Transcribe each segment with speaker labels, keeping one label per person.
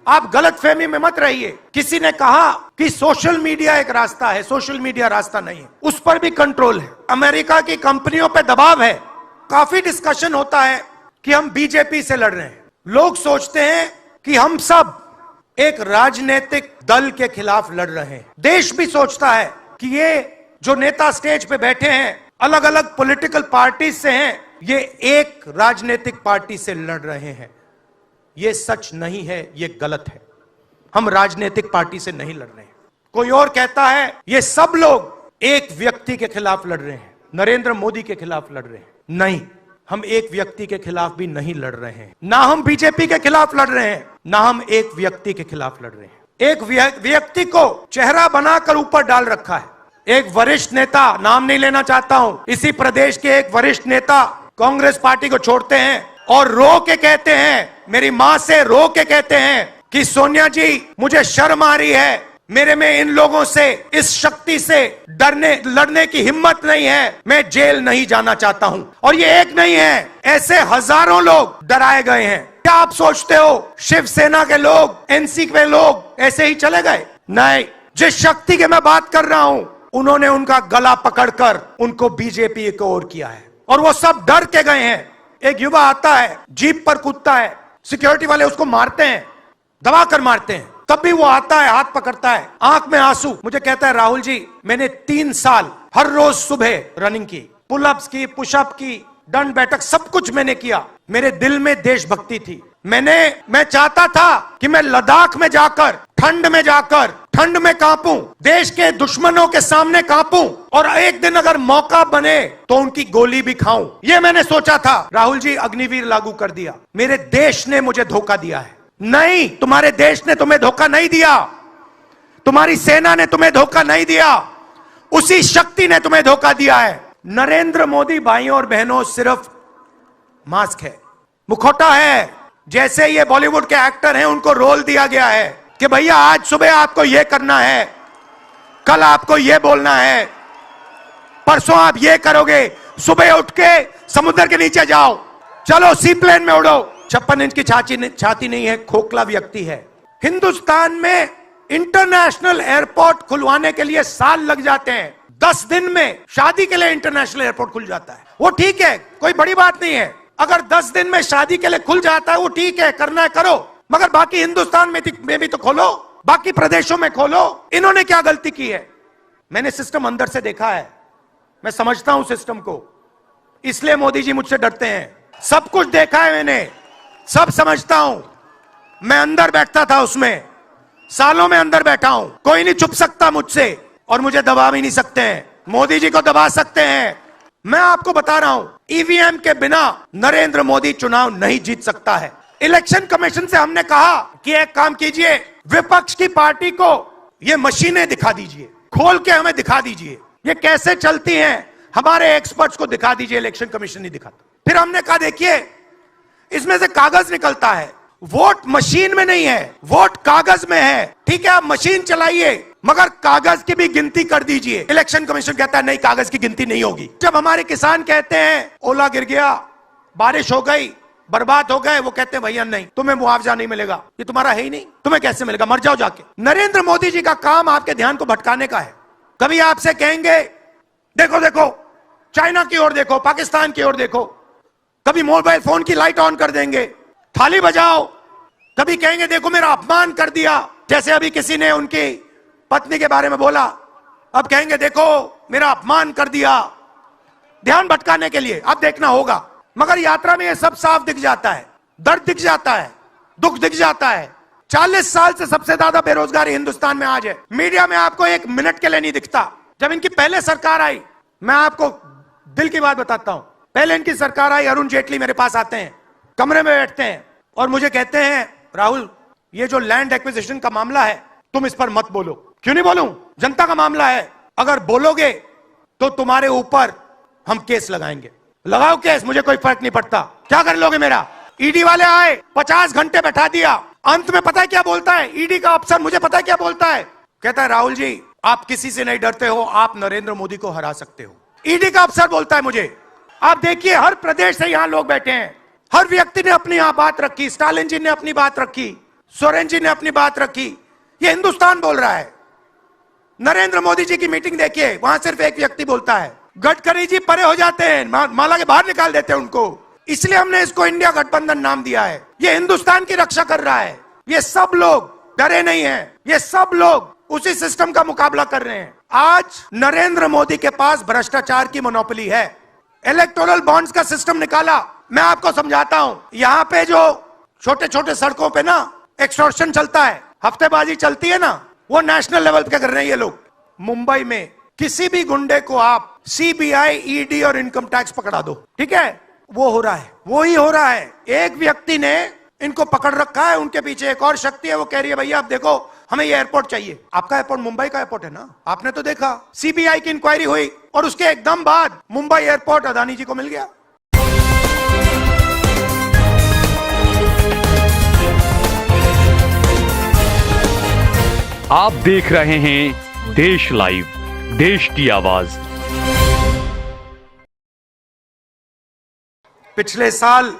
Speaker 1: आप गलतफहमी में मत रहिए। किसी ने कहा कि सोशल मीडिया एक रास्ता है, सोशल मीडिया रास्ता नहीं है, उस पर भी कंट्रोल है। अमेरिका की कंपनियों पे दबाव है। काफी डिस्कशन होता है कि हम बीजेपी से लड़ रहे हैं। लोग सोचते हैं कि हम सब एक राजनीतिक दल के खिलाफ लड़ रहे हैं। देश भी सोचता है कि ये जो नेता स्टेज पे बैठे हैं अलग अलग पॉलिटिकल पार्टी से हैं, ये एक राजनीतिक पार्टी से लड़ रहे हैं। ये सच नहीं है, ये गलत है। हम राजनीतिक पार्टी से नहीं लड़ रहे हैं। कोई और कहता है ये सब लोग एक व्यक्ति के खिलाफ लड़ रहे हैं, नरेंद्र मोदी के खिलाफ लड़ रहे हैं। नहीं, हम एक व्यक्ति के खिलाफ भी नहीं लड़ रहे हैं। ना हम बीजेपी के खिलाफ लड़ रहे हैं, ना हम एक व्यक्ति के खिलाफ लड़ रहे हैं। एक व्यक्ति को चेहरा बनाकर ऊपर डाल रखा है। एक वरिष्ठ नेता, नाम नहीं लेना चाहता हूं, इसी प्रदेश के एक वरिष्ठ नेता कांग्रेस पार्टी को छोड़ते हैं और रो के कहते हैं, मेरी मां से रो के कहते हैं कि सोनिया जी मुझे शर्म आ रही है, मेरे में इन लोगों से, इस शक्ति से लड़ने की हिम्मत नहीं है, मैं जेल नहीं जाना चाहता हूं। और ये एक नहीं है, ऐसे हजारों लोग डराए गए हैं। क्या आप सोचते हो शिवसेना के लोग, एनसी के लोग ऐसे ही चले गए? नहीं, जिस शक्ति की मैं बात कर रहा हूं उन्होंने उनका गला पकड़कर उनको बीजेपी की ओर किया है और वो सब डर के गए हैं। एक युवा आता है, जीप पर कूदता है, सिक्योरिटी वाले उसको मारते हैं, दबा कर मारते हैं, तब भी वो आता है, हाथ पकड़ता है, आंख में आंसू, मुझे कहता है राहुल जी मैंने 3 साल हर रोज सुबह रनिंग की, पुलअप्स की, पुशअप की, दंड बैठक, सब कुछ मैंने किया। मेरे दिल में देशभक्ति थी। मैं चाहता था कि मैं लद्दाख में जाकर, ठंड में कांपूं, देश के दुश्मनों के सामने कांपूं और एक दिन अगर मौका बने तो उनकी गोली भी खाऊं। ये मैंने सोचा था। राहुल जी अग्निवीर लागू कर दिया। मेरे देश ने मुझे धोखा दिया है। नहीं, तुम्हारे देश ने तुम्हें धोखा नहीं दिया, तुम्हारी सेना ने तुम्हें धोखा नहीं दिया, उसी शक्ति ने तुम्हें धोखा दिया है। नरेंद्र मोदी भाइयों और बहनों सिर्फ मास्क है, मुखौटा है। जैसे ये बॉलीवुड के एक्टर हैं, उनको रोल दिया गया है कि भैया आज सुबह आपको ये करना है, कल आपको ये बोलना है, परसों आप ये करोगे, सुबह उठ के समुद्र के नीचे जाओ, चलो सी प्लेन में उड़ो। 56 इंच की छाती नहीं है, खोखला व्यक्ति है। हिंदुस्तान में इंटरनेशनल एयरपोर्ट खुलवाने के लिए साल लग जाते हैं। 10 दिन में शादी के लिए इंटरनेशनल एयरपोर्ट खुल जाता है। वो ठीक है, कोई बड़ी बात नहीं है। अगर 10 दिन में शादी के लिए खुल जाता है वो ठीक है, करना है करो, मगर बाकी हिंदुस्तान में भी तो खोलो, बाकी प्रदेशों में खोलो। इन्होंने क्या गलती की है? मैंने सिस्टम अंदर से देखा है, मैं समझता हूं सिस्टम को, इसलिए मोदी जी मुझसे डरते हैं। सब कुछ देखा है मैंने, सब समझता हूं। मैं अंदर बैठता था उसमें, सालों में अंदर बैठा हूं। कोई नहीं छुप सकता मुझसे और मुझे दबा भी नहीं सकते हैं। मोदी जी को दबा सकते हैं। मैं आपको बता रहा हूं, ईवीएम के बिना नरेंद्र मोदी चुनाव नहीं जीत सकता है। इलेक्शन कमीशन से हमने कहा कि एक काम कीजिए, विपक्ष की पार्टी को ये मशीनें दिखा दीजिए, खोल के हमें दिखा दीजिए ये कैसे चलती हैं, हमारे एक्सपर्ट्स को दिखा दीजिए। इलेक्शन कमीशन नहीं दिखाता। फिर हमने कहा देखिए इसमें से कागज निकलता है, वोट मशीन में नहीं है, वोट कागज में है। ठीक है, आप मशीन चलाइए मगर कागज की भी गिनती कर दीजिए। इलेक्शन कमीशन कहता है नहीं, कागज की गिनती नहीं होगी। जब हमारे किसान कहते हैं ओला गिर गया, बारिश हो गई, बर्बाद हो गए, वो कहते हैं भैया नहीं, तुम्हें मुआवजा नहीं मिलेगा, ये तुम्हारा है ही नहीं, तुम्हें कैसे मिलेगा, मर जाओ जाके। नरेंद्र मोदी जी का काम आपके ध्यान को भटकाने का है। कभी आपसे कहेंगे देखो देखो चाइना की ओर देखो, पाकिस्तान की ओर देखो, कभी मोबाइल फोन की लाइट ऑन कर देंगे, थाली बजाओ, कभी कहेंगे देखो मेरा अपमान कर दिया, जैसे अभी किसी ने उनकी पत्नी के बारे में बोला, अब कहेंगे देखो मेरा अपमान कर दिया, ध्यान भटकाने के लिए। अब देखना होगा, मगर यात्रा में ये सब साफ दिख जाता है, दर्द दिख जाता है, दुख दिख जाता है। 40 साल से सबसे ज्यादा बेरोजगारी हिंदुस्तान में आज है। मीडिया में आपको 1 मिनट के लिए नहीं दिखता। जब इनकी पहले सरकार आई, मैं आपको दिल की बात बताता हूं, पहले इनकी सरकार आई, अरुण जेटली मेरे पास आते हैं, कमरे में बैठते हैं और मुझे कहते हैं राहुल ये जो लैंड एक्विजिशन का मामला है तुम इस पर मत बोलो। क्यों नहीं बोलूं? जनता का मामला है, अगर बोलोगे तो तुम्हारे ऊपर हम केस लगाएंगे। लगाओ केस, मुझे कोई फर्क नहीं पड़ता, क्या कर लोगे मेरा। ईडी वाले आए, 50 घंटे बैठा दिया, अंत में पता है क्या बोलता है ईडी का अफसर, मुझे पता है क्या बोलता है, कहता है राहुल जी आप किसी से नहीं डरते हो, आप नरेंद्र मोदी को हरा सकते हो। ईडी का अफसर बोलता है मुझे। आप देखिए हर प्रदेश से यहां लोग बैठे हैं, हर व्यक्ति ने अपनी यहां बात रखी, स्टालिन जी ने अपनी बात रखी, सोरेन जी ने अपनी बात रखी। ये हिंदुस्तान बोल रहा है। नरेंद्र मोदी जी की मीटिंग देखिए, वहां सिर्फ एक व्यक्ति बोलता है। गडकरी जी परे हो जाते हैं, माला के बाहर निकाल देते हैं उनको। इसलिए हमने इसको इंडिया गठबंधन नाम दिया है। ये हिंदुस्तान की रक्षा कर रहा है। ये सब लोग डरे नहीं हैं। ये सब लोग उसी सिस्टम का मुकाबला कर रहे हैं। आज नरेंद्र मोदी के पास भ्रष्टाचार की मोनोपोली है। इलेक्टोरल बॉन्ड्स का सिस्टम निकाला। मैं आपको समझाता हूं। यहां पे जो छोटे छोटे सड़कों पे ना एक्सटॉर्शन चलता है, हफ्तेबाजी चलती है ना, वो नेशनल लेवल पे कर रहे हैं ये लोग। मुंबई में किसी भी गुंडे को आप सीबीआई, ईडी और इनकम टैक्स पकड़ा दो, ठीक है, वो हो रहा है, वो ही हो रहा है। एक व्यक्ति ने इनको पकड़ रखा है, उनके पीछे एक और शक्ति है, वो कह रही है भैया आप देखो हमें ये एयरपोर्ट चाहिए। आपका एयरपोर्ट मुंबई का एयरपोर्ट है ना, आपने तो देखा। सीबीआई की इंक्वायरी हुई और उसके एकदम बाद मुंबई एयरपोर्ट अदानी जी को मिल गया।
Speaker 2: आप देख रहे हैं देश लाइव, देश की आवाज।
Speaker 1: पिछले साल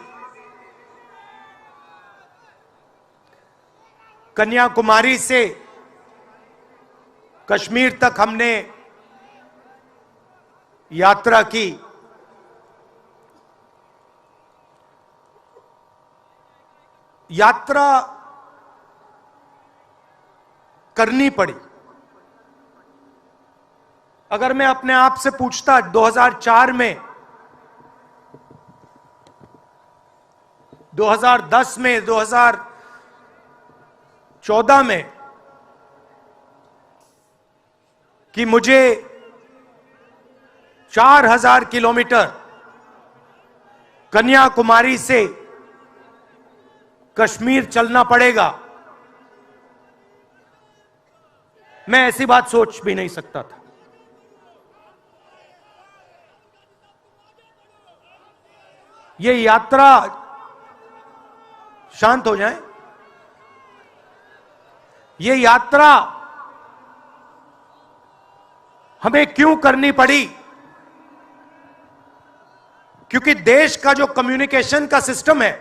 Speaker 1: कन्याकुमारी से कश्मीर तक हमने यात्रा की। यात्रा करनी पड़ी। अगर मैं अपने आप से पूछता 2004 में, 2010 में, 2014 में कि मुझे 4000 किलोमीटर कन्याकुमारी से कश्मीर चलना पड़ेगा, मैं ऐसी बात सोच भी नहीं सकता था। ये यात्रा, शांत हो जाएं, ये यात्रा हमें क्यों करनी पड़ी? क्योंकि देश का जो कम्युनिकेशन का सिस्टम है,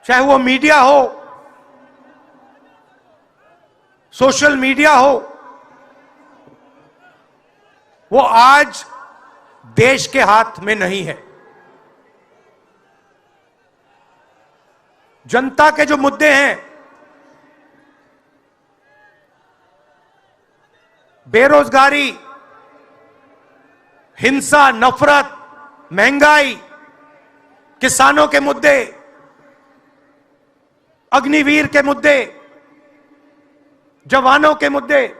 Speaker 1: चाहे वो मीडिया हो, सोशल मीडिया हो, वो आज देश के हाथ में नहीं है। जनता के जो मुद्दे हैं, बेरोजगारी, हिंसा, नफरत, महंगाई, किसानों के मुद्दे, अग्निवीर के मुद्दे, जवानों के मुद्दे,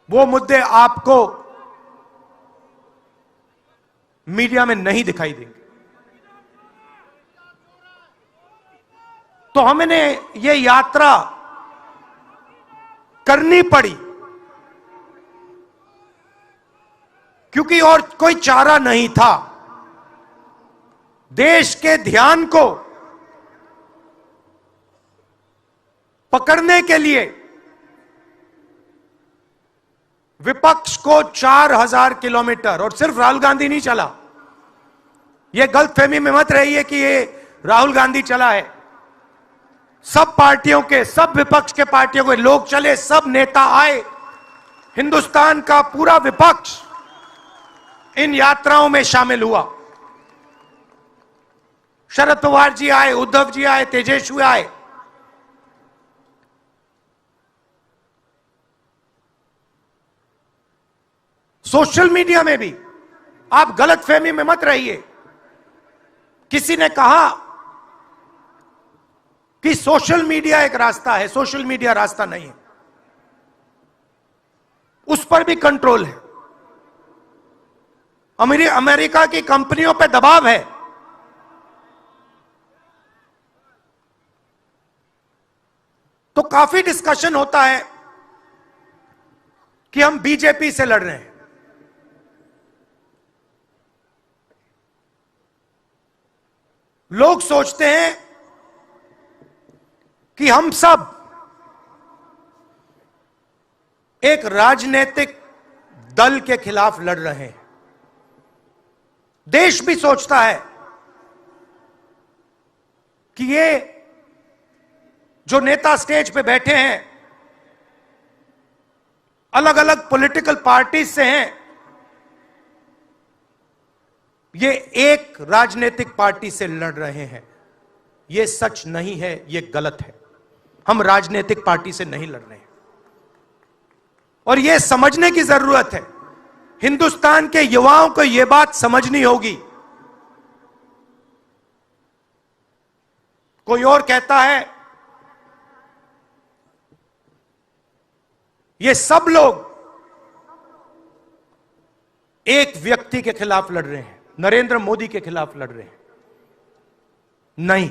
Speaker 1: वो मुद्दे आपको मीडिया में नहीं दिखाई देंगे। तो हमने ये यात्रा करनी पड़ी क्योंकि और कोई चारा नहीं था। देश के ध्यान को पकड़ने के लिए विपक्ष को 4000 किलोमीटर, और सिर्फ राहुल गांधी नहीं चला, यह गलतफहमी में मत रहिए कि ये राहुल गांधी चला है। सब पार्टियों के, सब विपक्ष के पार्टियों के लोग चले, सब नेता आए। हिंदुस्तान का पूरा विपक्ष इन यात्राओं में शामिल हुआ। शरद पवार जी आए, उद्धव जी आए, तेजस्वी आए। सोशल मीडिया में भी आप गलतफहमी में मत रहिए। किसी ने कहा कि सोशल मीडिया एक रास्ता है, सोशल मीडिया रास्ता नहीं है। उस पर भी कंट्रोल है। अमेरिका की कंपनियों पर दबाव है। तो काफी डिस्कशन होता है कि हम बीजेपी से लड़ रहे हैं। लोग सोचते हैं कि हम सब एक राजनीतिक दल के खिलाफ लड़ रहे हैं। देश भी सोचता है कि ये जो नेता स्टेज पे बैठे हैं अलग अलग पॉलिटिकल पार्टीज से हैं, ये एक राजनीतिक पार्टी से लड़ रहे हैं। ये सच नहीं है, ये गलत है। हम राजनीतिक पार्टी से नहीं लड़ रहे हैं और ये समझने की जरूरत है। हिंदुस्तान के युवाओं को यह बात समझनी होगी। कोई और कहता है ये सब लोग एक व्यक्ति के खिलाफ लड़ रहे हैं, नरेंद्र मोदी के खिलाफ लड़ रहे हैं। नहीं,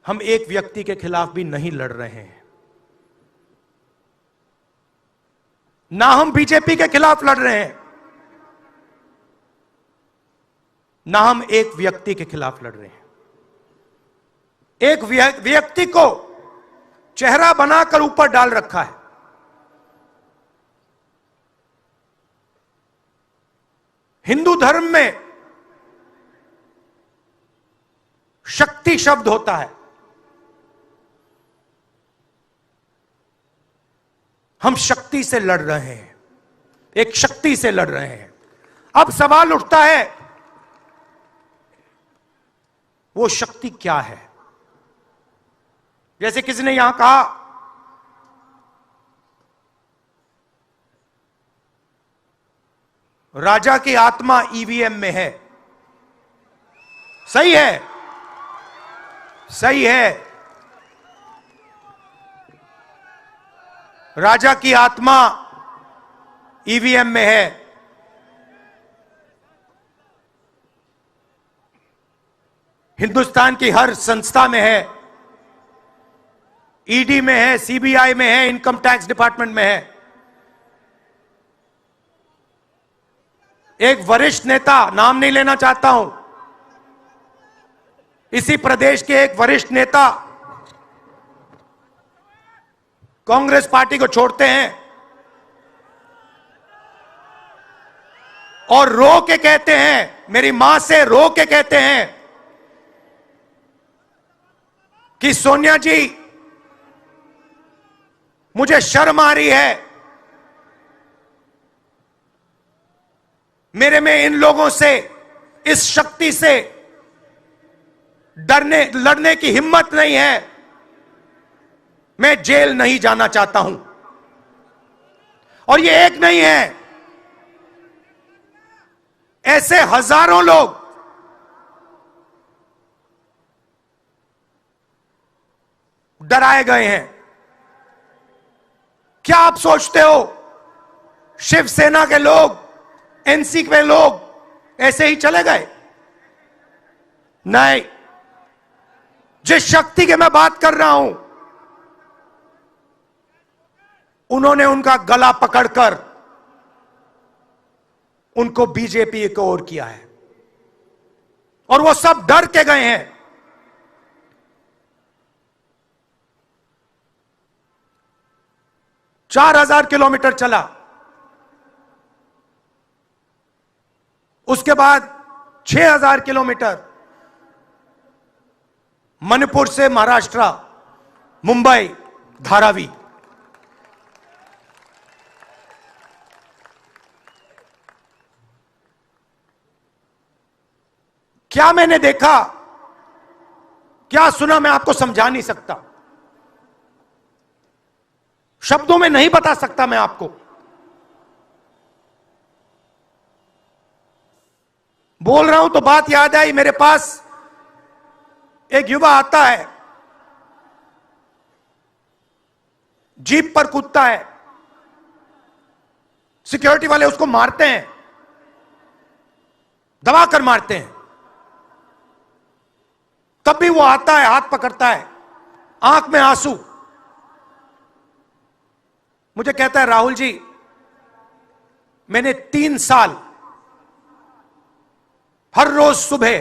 Speaker 1: हम एक व्यक्ति के खिलाफ भी नहीं लड़ रहे हैं, ना हम बीजेपी के खिलाफ लड़ रहे हैं, ना हम एक व्यक्ति के खिलाफ लड़ रहे हैं। एक व्यक्ति को चेहरा बनाकर ऊपर डाल रखा है। हिंदू धर्म में शक्ति शब्द होता है। हम शक्ति से लड़ रहे हैं, एक शक्ति से लड़ रहे हैं। अब सवाल उठता है वो शक्ति क्या है? जैसे किसी ने यहां कहा राजा की आत्मा ईवीएम में है। सही है, सही है। राजा की आत्मा ईवीएम में है। हिंदुस्तान की हर संस्था में है, ईडी में है, सीबीआई में है, इनकम टैक्स डिपार्टमेंट में है। एक वरिष्ठ नेता, नाम नहीं लेना चाहता हूं, इसी प्रदेश के एक वरिष्ठ नेता कांग्रेस पार्टी को छोड़ते हैं और रो के कहते हैं, मेरी मां से रो के कहते हैं कि सोनिया जी मुझे शर्म आ रही है, मेरे में इन लोगों से, इस शक्ति से लड़ने की हिम्मत नहीं है, मैं जेल नहीं जाना चाहता हूं। और ये एक नहीं है, ऐसे हजारों लोग डराए गए हैं। क्या आप सोचते हो शिवसेना के लोग, एनसी के लोग ऐसे ही चले गए? नहीं, जिस शक्ति की मैं बात कर रहा हूं, उन्होंने उनका गला पकड़कर उनको बीजेपी की ओर किया है और वो सब डर के गए हैं। चार 4,000 किलोमीटर चला, उसके बाद 6,000 किलोमीटर मणिपुर से महाराष्ट्र, मुंबई, धारावी। क्या मैंने देखा, क्या सुना, मैं आपको समझा नहीं सकता, शब्दों में नहीं बता सकता मैं आपको। बोल रहा हूं तो बात याद आई, मेरे पास एक युवा आता है, जीप पर कूदता है, सिक्योरिटी वाले उसको मारते हैं, दबाकर मारते हैं, तब भी वो आता है, हाथ पकड़ता है, आंख में आंसू, मुझे कहता है राहुल जी मैंने 3 साल हर रोज सुबह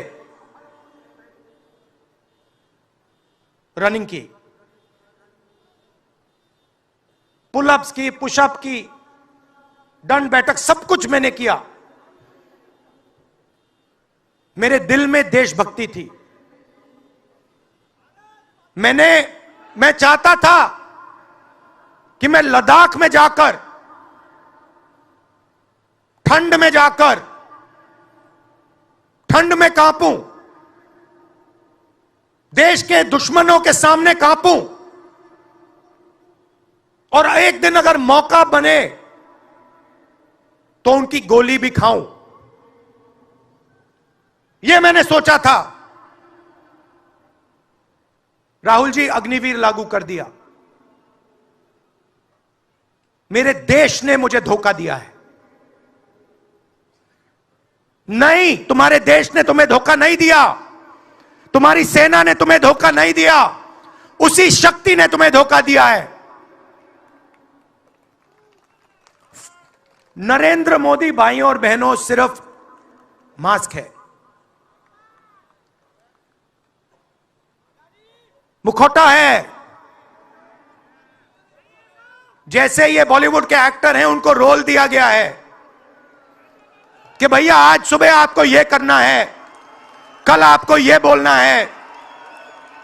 Speaker 1: रनिंग की, पुलअप्स की, पुशअप की, दंड बैठक, सब कुछ मैंने किया। मेरे दिल में देशभक्ति थी, मैं चाहता था कि मैं लद्दाख में जाकर, ठंड में जाकर, ठंड में कांपूं, देश के दुश्मनों के सामने कांपूं, और एक दिन अगर मौका बने तो उनकी गोली भी खाऊं। यह मैंने सोचा था। राहुल जी, अग्निवीर लागू कर दिया। मेरे देश ने मुझे धोखा दिया है। नहीं, तुम्हारे देश ने तुम्हें धोखा नहीं दिया, तुम्हारी सेना ने तुम्हें धोखा नहीं दिया, उसी शक्ति ने तुम्हें धोखा दिया है। नरेंद्र मोदी भाइयों और बहनों सिर्फ मास्क है, मुखौटा है। जैसे ये बॉलीवुड के एक्टर हैं, उनको रोल दिया गया है कि भैया आज सुबह आपको यह करना है, कल आपको यह बोलना है,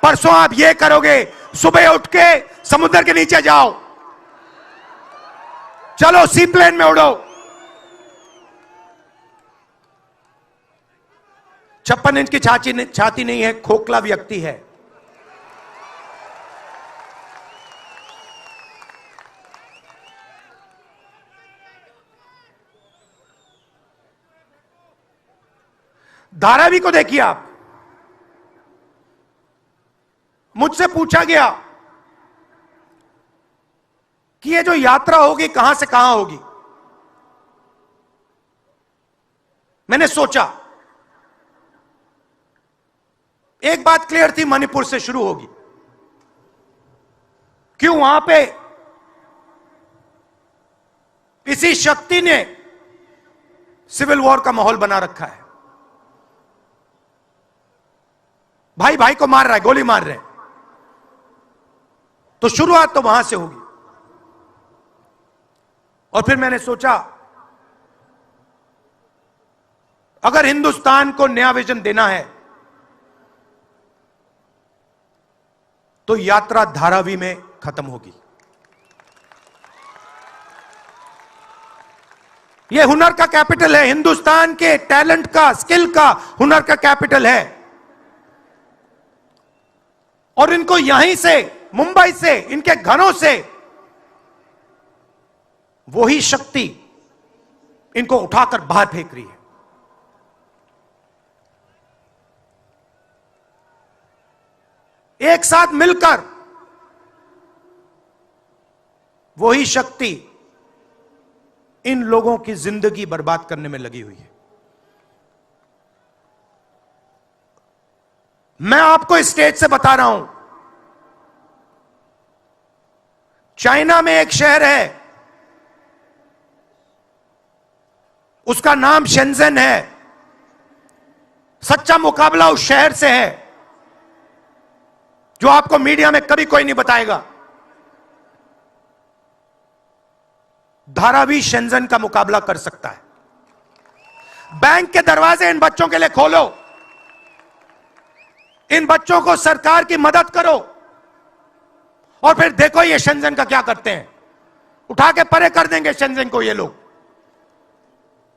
Speaker 1: परसों आप यह करोगे, सुबह उठ के समुद्र के नीचे जाओ, चलो सी प्लेन में उड़ो। 56 इंच की छाती नहीं है, खोखला व्यक्ति है। धारावी को देखिए आप। मुझसे पूछा गया कि ये जो यात्रा होगी कहां से कहां होगी। मैंने सोचा, एक बात क्लियर थी, मणिपुर से शुरू होगी। क्यों? वहां पे इसी शक्ति ने सिविल वॉर का माहौल बना रखा है। भाई भाई को मार रहा है, गोली मार रहे हैं, तो शुरुआत तो वहां से होगी। और फिर मैंने सोचा, अगर हिंदुस्तान को नया विजन देना है तो यात्रा धारावी में खत्म होगी। यह हुनर का कैपिटल है, हिंदुस्तान के टैलेंट का, स्किल का, हुनर का कैपिटल है। और इनको यहीं से, मुंबई से, इनके घरों से वही शक्ति इनको उठाकर बाहर फेंक रही है। एक साथ मिलकर वही शक्ति इन लोगों की जिंदगी बर्बाद करने में लगी हुई है। मैं आपको इस स्टेज से बता रहा हूं, चाइना में एक शहर है, उसका नाम शेंजन है। सच्चा मुकाबला उस शहर से है जो आपको मीडिया में कभी कोई नहीं बताएगा। धारावी शेंजन का मुकाबला कर सकता है। बैंक के दरवाजे इन बच्चों के लिए खोलो, इन बच्चों को सरकार की मदद करो, और फिर देखो ये शेंजन का क्या करते हैं। उठा के परे कर देंगे शेंजन को ये लोग।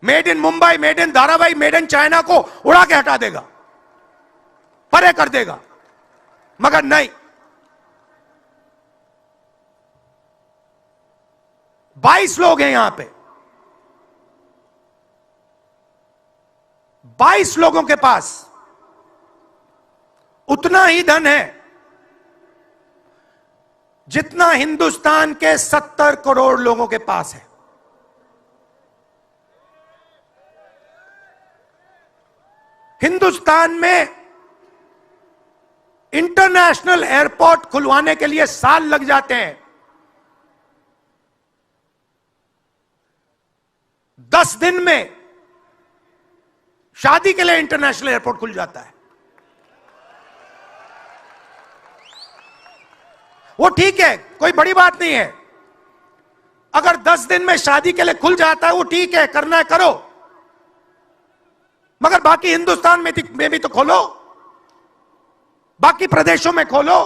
Speaker 1: Made in Mumbai, made in Dharavi, made in China को उड़ा के हटा देगा, परे कर देगा। मगर नहीं, 22 लोग हैं यहां पे, 22 लोगों के पास उतना ही धन है जितना हिंदुस्तान के 70 करोड़ लोगों के पास है। हिंदुस्तान में इंटरनेशनल एयरपोर्ट खुलवाने के लिए साल लग जाते हैं। 10 दिन में शादी के लिए इंटरनेशनल एयरपोर्ट खुल जाता है। वो ठीक है, कोई बड़ी बात नहीं है। अगर 10 दिन में शादी के लिए खुल जाता है वो ठीक है, करना है करो, मगर बाकी हिंदुस्तान में भी तो खोलो, बाकी प्रदेशों में खोलो,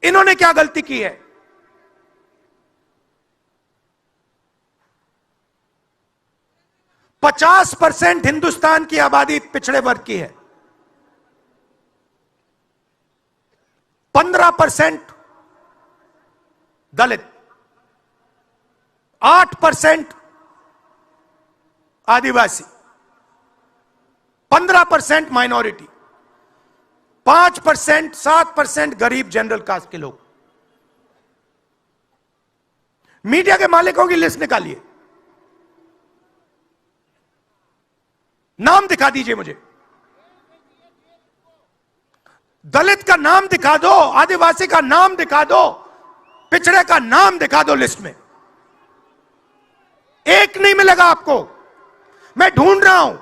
Speaker 1: इन्होंने क्या गलती की है? पचास 50% हिंदुस्तान की आबादी पिछड़े वर्ग की है, 15% दलित, 8% आदिवासी, 15% माइनॉरिटी, 5% 7% गरीब जनरल कास्ट के लोग। मीडिया के मालिकों की लिस्ट निकालिए, नाम दिखा दीजिए मुझे। दलित का नाम दिखा दो, आदिवासी का नाम दिखा दो, पिछड़े का नाम दिखा दो लिस्ट में। एक नहीं मिलेगा आपको। मैं ढूंढ रहा हूं,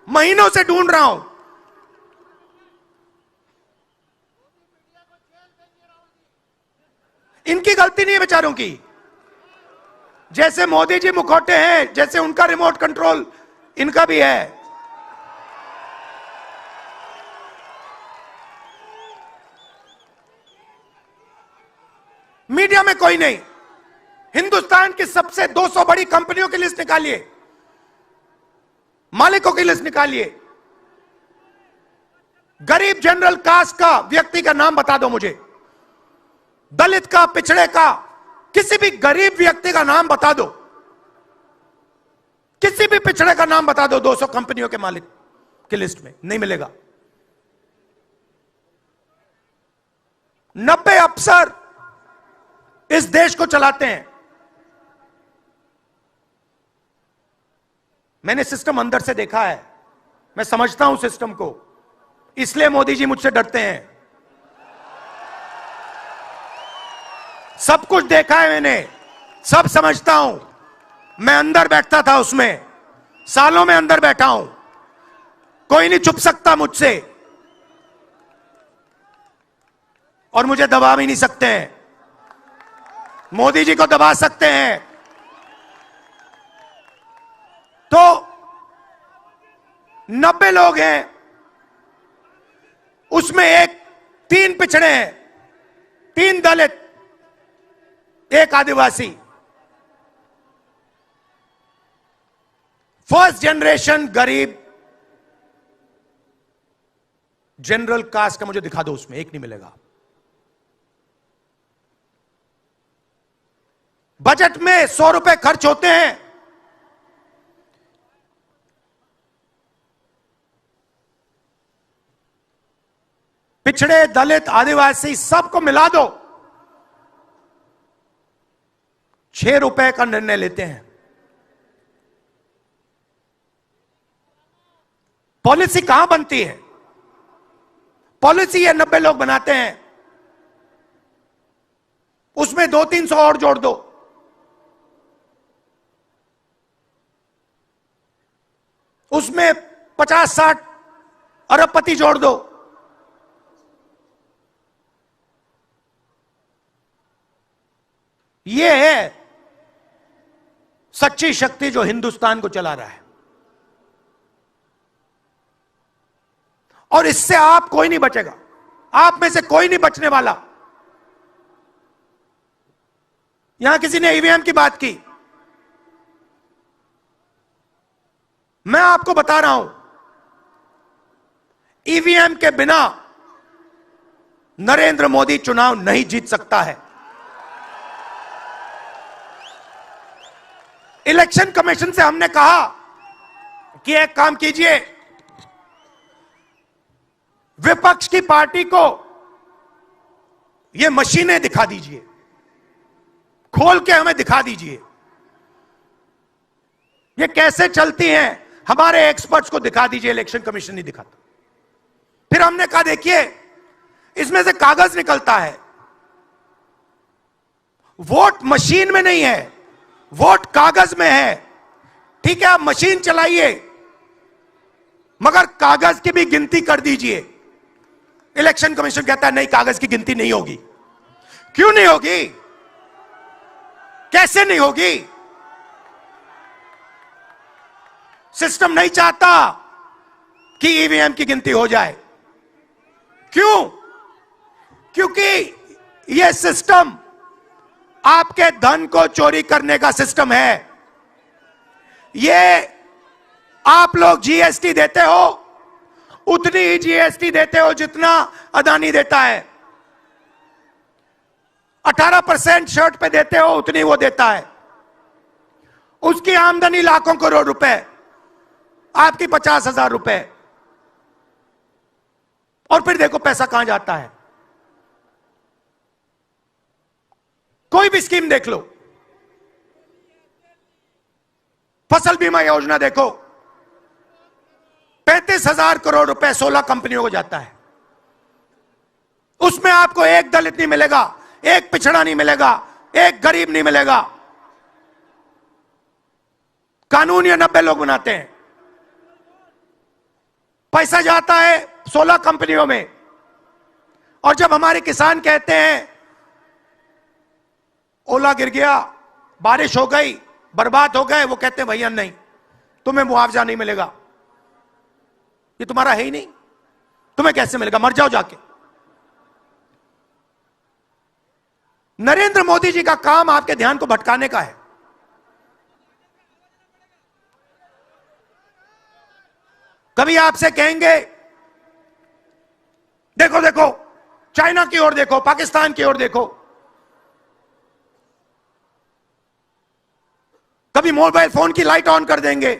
Speaker 1: महीनों से ढूंढ रहा हूं। इनकी गलती नहीं है बेचारों की। जैसे मोदी जी मुखौटे हैं, जैसे उनका रिमोट कंट्रोल इनका भी है। मीडिया में कोई नहीं। हिंदुस्तान की सबसे 200 बड़ी कंपनियों की लिस्ट निकालिए, मालिकों की लिस्ट निकालिए। गरीब जनरल कास्ट का व्यक्ति का नाम बता दो मुझे, दलित का, पिछड़े का, किसी भी गरीब व्यक्ति का नाम बता दो, किसी भी पिछड़े का नाम बता दो 200 कंपनियों के मालिक की लिस्ट में। नहीं मिलेगा। 90 अफसर इस देश को चलाते हैं। मैंने सिस्टम अंदर से देखा है, मैं समझता हूं सिस्टम को, इसलिए मोदी जी मुझसे डरते हैं। सब कुछ देखा है मैंने, सब समझता हूं। मैं अंदर बैठता था उसमें, सालों में अंदर बैठा हूं। कोई नहीं छुप सकता मुझसे, और मुझे दबा भी नहीं सकते हैं। मोदी जी को दबा सकते हैं तो 90 लोग हैं, उसमें 3 पिछड़े हैं, 3 दलित, 1 आदिवासी। फर्स्ट जनरेशन गरीब जनरल कास्ट का मुझे दिखा दो, उसमें 1 नहीं मिलेगा। बजट में 100 रुपए खर्च होते हैं, पिछड़े, दलित, आदिवासी सबको मिला दो, 6 रुपए का निर्णय लेते हैं। पॉलिसी कहां बनती है? पॉलिसी ये 90 लोग बनाते हैं, उसमें 200-300 और जोड़ दो। उसमें 50-60 अरबपति जोड़ दो। यह है सच्ची शक्ति जो हिंदुस्तान को चला रहा है। और इससे आप कोई नहीं बचेगा, आप में से कोई नहीं बचने वाला। यहां किसी ने ईवीएम की बात की, मैं आपको बता रहा हूं, ईवीएम के बिना नरेंद्र मोदी चुनाव नहीं जीत सकता है। इलेक्शन कमीशन से हमने कहा कि एक काम कीजिए, विपक्ष की पार्टी को ये मशीनें दिखा दीजिए, खोल के हमें दिखा दीजिए ये कैसे चलती हैं, हमारे एक्सपर्ट्स को दिखा दीजिए। इलेक्शन कमीशन नहीं दिखाता। फिर हमने कहा देखिए, इसमें से कागज निकलता है, वोट मशीन में नहीं है, वोट कागज में है। ठीक है, आप मशीन चलाइए, मगर कागज की भी गिनती कर दीजिए। इलेक्शन कमीशन कहता है नहीं, कागज की गिनती नहीं होगी। क्यों नहीं होगी? कैसे नहीं होगी? सिस्टम नहीं चाहता कि ईवीएम की गिनती हो जाए। क्यों? क्योंकि यह सिस्टम आपके धन को चोरी करने का सिस्टम है। ये आप लोग जीएसटी देते हो, उतनी ही जीएसटी देते हो जितना अदानी देता है। 18% शर्ट पे देते हो, उतनी वो देता है। उसकी आमदनी लाखों करोड़ रुपए, आपकी 50,000 रुपए। और फिर देखो पैसा कहां जाता है। कोई भी स्कीम देख लो, फसल बीमा योजना देखो, 35,000 करोड़ रुपए 16 कंपनियों को जाता है। उसमें आपको एक दलित नहीं मिलेगा, एक पिछड़ा नहीं मिलेगा, एक गरीब नहीं मिलेगा। कानून ये 90 लोग बनाते हैं। पैसा जाता है 16 कंपनियों में। और जब हमारे किसान कहते हैं ओला गिर गया, बारिश हो गई, बर्बाद हो गए, वो कहते हैं भैया नहीं, तुम्हें मुआवजा नहीं मिलेगा, ये तुम्हारा है ही नहीं, तुम्हें कैसे मिलेगा, मर जाओ जाके। नरेंद्र मोदी जी का काम आपके ध्यान को भटकाने का है। कभी आपसे कहेंगे देखो देखो चाइना की ओर देखो, पाकिस्तान की ओर देखो। कभी मोबाइल फोन की लाइट ऑन कर देंगे,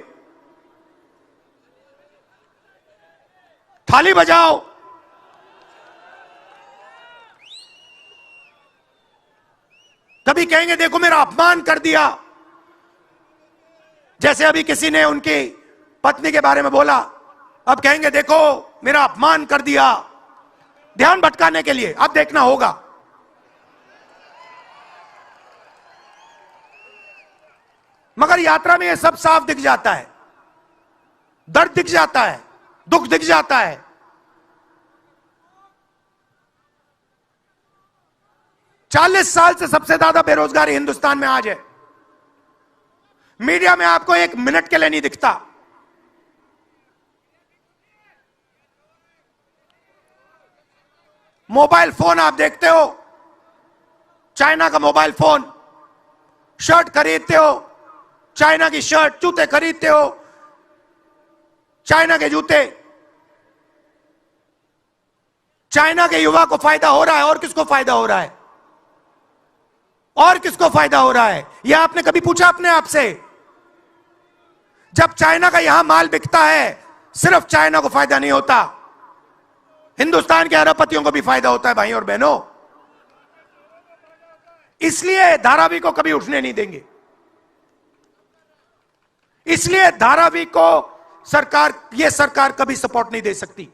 Speaker 1: थाली बजाओ। कभी कहेंगे देखो मेरा अपमान कर दिया, जैसे अभी किसी ने उनकी पत्नी के बारे में बोला, अब कहेंगे देखो मेरा अपमान कर दिया, ध्यान भटकाने के लिए। अब देखना होगा। मगर यात्रा में यह सब साफ दिख जाता है, दर्द दिख जाता है, दुख दिख जाता है। चालीस साल से सबसे ज्यादा बेरोजगारी हिंदुस्तान में आज है। मीडिया में आपको एक मिनट के लिए नहीं दिखता। मोबाइल फोन आप देखते हो, चाइना का मोबाइल फोन, शर्ट खरीदते हो, चाइना की शर्ट, जूते खरीदते हो, चाइना के जूते। चाइना के युवा को फायदा हो रहा है, और किसको फायदा हो रहा है? और किसको फायदा हो रहा है? यह आपने कभी पूछा अपने आप से? जब चाइना का यहां माल बिकता है, सिर्फ चाइना को फायदा नहीं होता, हिंदुस्तान के अरबपतियों को भी फायदा होता है भाई और बहनों। इसलिए धारावी को कभी उठने नहीं देंगे। इसलिए धारावी को यह सरकार कभी सपोर्ट नहीं दे सकती।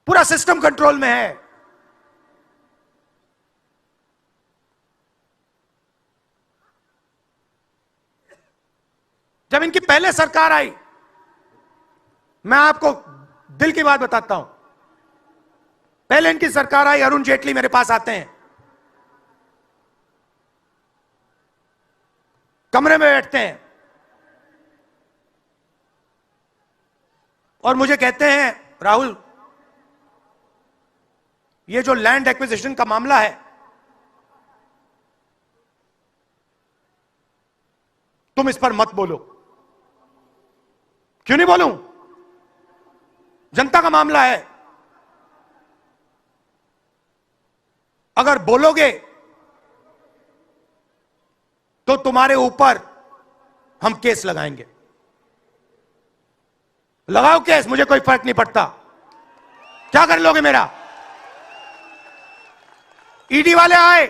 Speaker 1: पूरा सिस्टम कंट्रोल में है। जब इनकी पहले सरकार आई, मैं आपको दिल की बात बताता हूं, पहले इनकी सरकार आई, अरुण जेटली मेरे पास आते हैं, कमरे में बैठते हैं और मुझे कहते हैं राहुल, ये जो लैंड एक्विजिशन का मामला है, तुम इस पर मत बोलो। क्यों नहीं बोलूं? जनता का मामला है। अगर बोलोगे तो तुम्हारे ऊपर हम केस लगाएंगे। लगाओ केस, मुझे कोई फर्क नहीं पड़ता। क्या कर लोगे मेरा? ईडी वाले आए,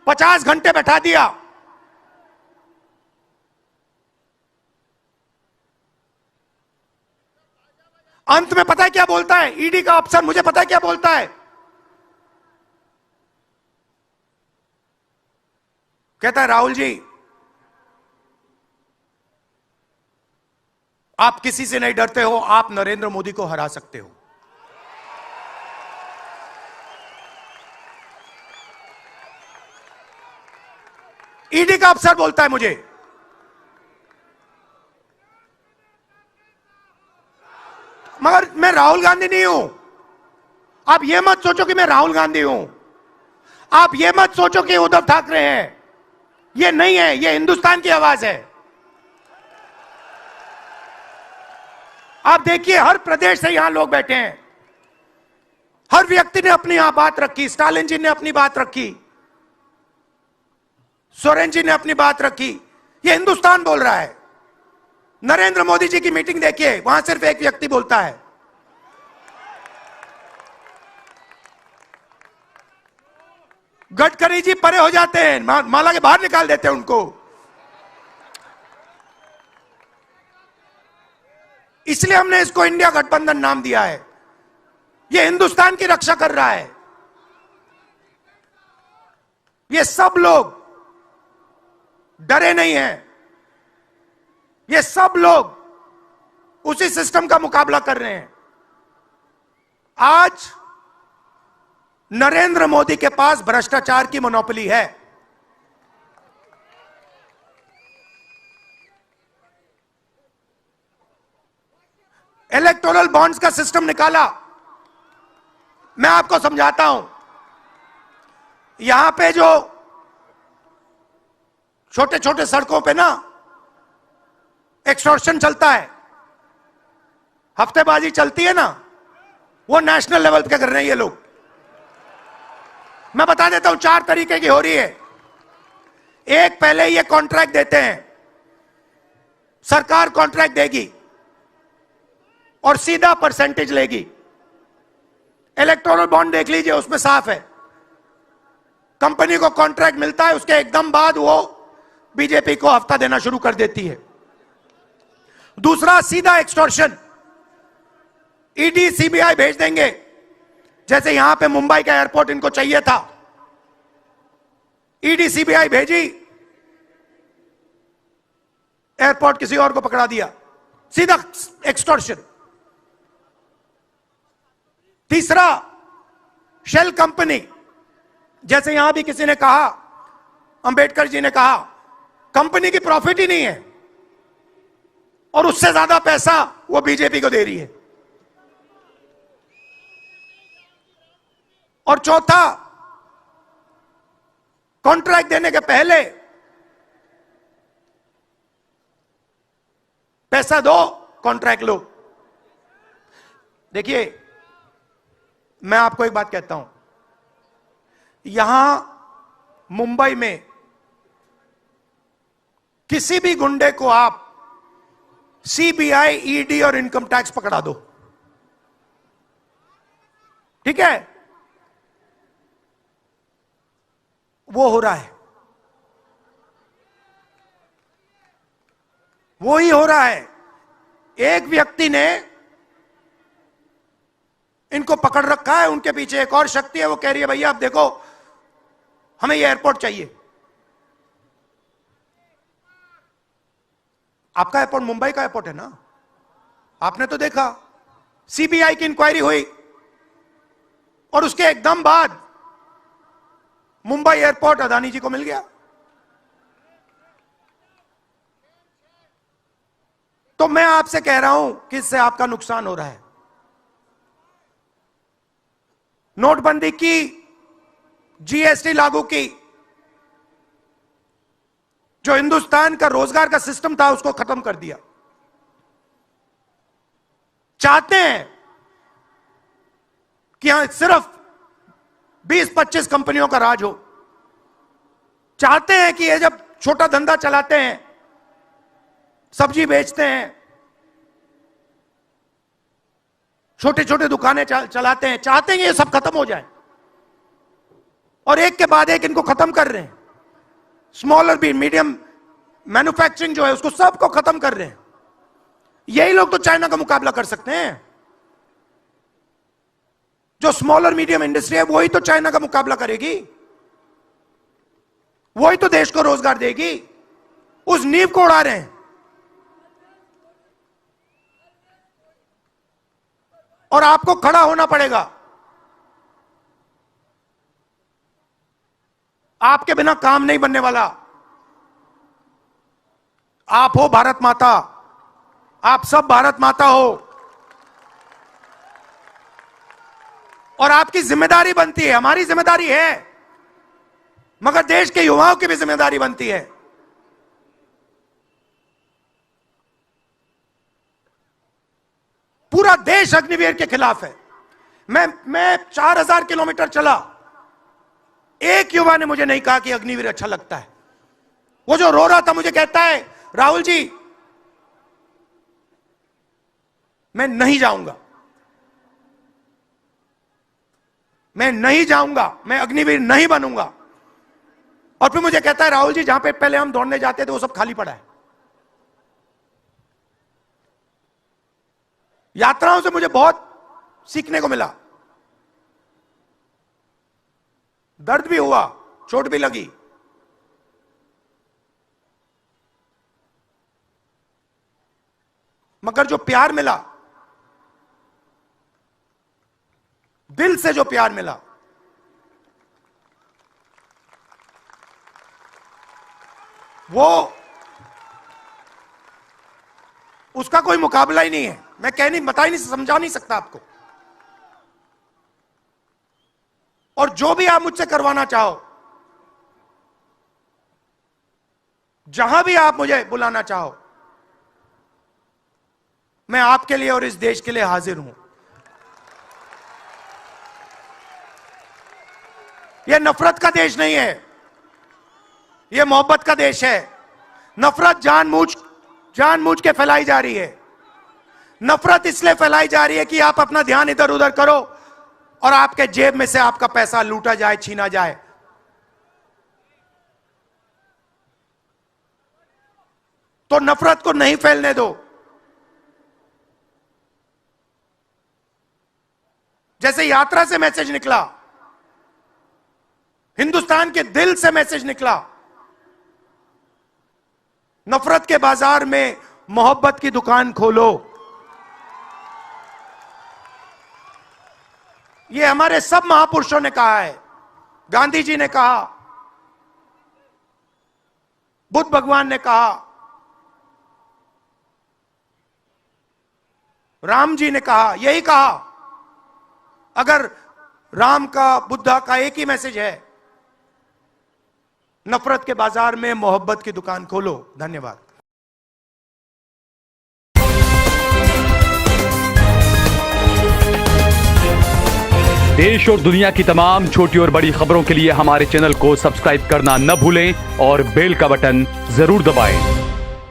Speaker 1: 50 घंटे बैठा दिया। अंत में पता है क्या बोलता है ईडी का अफसर? मुझे पता है क्या बोलता है? कहता है राहुल जी, आप किसी से नहीं डरते हो, आप नरेंद्र मोदी को हरा सकते हो। ईडी का अफसर बोलता है मुझे। मगर मैं राहुल गांधी नहीं हूं। आप ये मत सोचो कि मैं राहुल गांधी हूं। आप ये मत सोचो कि उद्धव ठाकरे हैं। ये नहीं है, ये हिंदुस्तान की आवाज है। आप देखिए, हर प्रदेश से यहां लोग बैठे हैं। हर व्यक्ति ने अपनी यहां बात रखी। स्टालिन जी ने अपनी बात रखी, सोरेन जी ने अपनी बात रखी। ये हिंदुस्तान बोल रहा है। नरेंद्र मोदी जी की मीटिंग देखिए, वहां सिर्फ एक व्यक्ति बोलता है। गडकरी जी परे हो जाते हैं, माला के बाहर निकाल देते हैं उनको। इसलिए हमने इसको इंडिया गठबंधन नाम दिया है। ये हिंदुस्तान की रक्षा कर रहा है। ये सब लोग डरे नहीं हैं। ये सब लोग उसी सिस्टम का मुकाबला कर रहे हैं। आज नरेंद्र मोदी के पास भ्रष्टाचार की मोनोपोली है। इलेक्टोरल बॉन्ड्स का सिस्टम निकाला। मैं आपको समझाता हूं। यहां पे जो छोटे छोटे सड़कों पे ना एक्सटॉर्शन चलता है, हफ्तेबाजी चलती है ना, वो नेशनल लेवल पे कर रहे हैं ये लोग। मैं बता देता हूं, 4 तरीके की हो रही है। एक, पहले ये कॉन्ट्रैक्ट देते हैं, सरकार कॉन्ट्रैक्ट देगी और सीधा परसेंटेज लेगी। इलेक्टोरल बॉन्ड देख लीजिए, उसमें साफ है। कंपनी को कॉन्ट्रैक्ट मिलता है, उसके एकदम बाद वो बीजेपी को हफ्ता देना शुरू कर देती है। दूसरा, सीधा एक्सटॉर्शन। ईडी सीबीआई भेज देंगे। जैसे यहां पे मुंबई का एयरपोर्ट इनको चाहिए था, ईडी सीबीआई भेजी, एयरपोर्ट किसी और को पकड़ा दिया। सीधा एक्सटॉर्शन। तीसरा, शेल कंपनी। जैसे यहां भी किसी ने कहा, अंबेडकर जी ने कहा, कंपनी की प्रॉफिट ही नहीं है और उससे ज्यादा पैसा वो बीजेपी को दे रही है। और चौथा, कॉन्ट्रैक्ट देने के पहले पैसा दो, कॉन्ट्रैक्ट लो। देखिए, मैं आपको एक बात कहता हूं, यहां मुंबई में किसी भी गुंडे को आप सीबीआई, ईडी और इनकम टैक्स पकड़ा दो, ठीक है, वो हो रहा है। वो ही हो रहा है। एक व्यक्ति ने इनको पकड़ रखा है, उनके पीछे एक और शक्ति है, वो कह रही है भैया आप देखो, हमें ये एयरपोर्ट चाहिए। आपका एयरपोर्ट मुंबई का एयरपोर्ट है ना, आपने तो देखा। सीबीआई की इंक्वायरी हुई और उसके एकदम बाद मुंबई एयरपोर्ट अदानी जी को मिल गया। तो मैं आपसे कह रहा हूं कि इससे आपका नुकसान हो रहा है। नोटबंदी की, जीएसटी लागू की, जो हिंदुस्तान का रोजगार का सिस्टम था उसको खत्म कर दिया। चाहते हैं कि यहां सिर्फ 20-25 कंपनियों का राज हो। चाहते हैं कि ये जब छोटा धंधा चलाते हैं, सब्जी बेचते हैं, छोटे छोटे दुकानें चलाते हैं, चाहते हैं ये सब खत्म हो जाए और एक के बाद एक इनको खत्म कर रहे हैं। स्मॉल और भी मीडियम मैन्युफैक्चरिंग जो है उसको सबको खत्म कर रहे हैं। यही लोग तो चाइना का मुकाबला कर सकते हैं। जो स्मॉल और मीडियम इंडस्ट्री है वही तो चाइना का मुकाबला करेगी, वही तो देश को रोजगार देगी। उस नींव को उड़ा रहे हैं। और आपको खड़ा होना पड़ेगा। आपके बिना काम नहीं बनने वाला। आप हो भारत माता, आप सब भारत माता हो। और आपकी जिम्मेदारी बनती है, हमारी जिम्मेदारी है, मगर देश के युवाओं की भी जिम्मेदारी बनती है। पूरा देश अग्निवीर के खिलाफ है। मैं 4000 किलोमीटर चला, एक युवा ने मुझे नहीं कहा कि अग्निवीर अच्छा लगता है। वो जो रो रहा था मुझे कहता है, राहुल जी मैं नहीं जाऊंगा, मैं नहीं जाऊंगा, मैं अग्निवीर नहीं बनूंगा। और फिर मुझे कहता है, राहुल जी जहां पे पहले हम दौड़ने जाते थे वो सब खाली पड़ा है। यात्राओं से मुझे बहुत सीखने को मिला, दर्द भी हुआ, चोट भी लगी, मगर जो प्यार मिला, दिल से जो प्यार मिला, वो उसका कोई मुकाबला ही नहीं है। मैं बता ही नहीं, समझा नहीं सकता आपको। और जो भी आप मुझसे करवाना चाहो, जहां भी आप मुझे बुलाना चाहो, मैं आपके लिए और इस देश के लिए हाजिर हूं। यह नफरत का देश नहीं है, यह मोहब्बत का देश है। नफरत जानबूझ के फैलाई जा रही है। नफरत इसलिए फैलाई जा रही है कि आप अपना ध्यान इधर उधर करो और आपके जेब में से आपका पैसा लूटा जाए, छीना जाए। तो नफरत को नहीं फैलने दो। जैसे यात्रा से मैसेज निकला, हिंदुस्तान के दिल से मैसेज निकला, नफरत के बाजार में मोहब्बत की दुकान खोलो। यह हमारे सब महापुरुषों ने कहा है। गांधी जी ने कहा, बुद्ध भगवान ने कहा, राम जी ने कहा, यही कहा। अगर राम का, बुद्धा का एक ही मैसेज है, नफरत के बाजार में मोहब्बत की दुकान खोलो। धन्यवाद।
Speaker 2: देश और दुनिया की तमाम छोटी और बड़ी खबरों के लिए हमारे चैनल को सब्सक्राइब करना न भूलें और बेल का बटन जरूर दबाएं।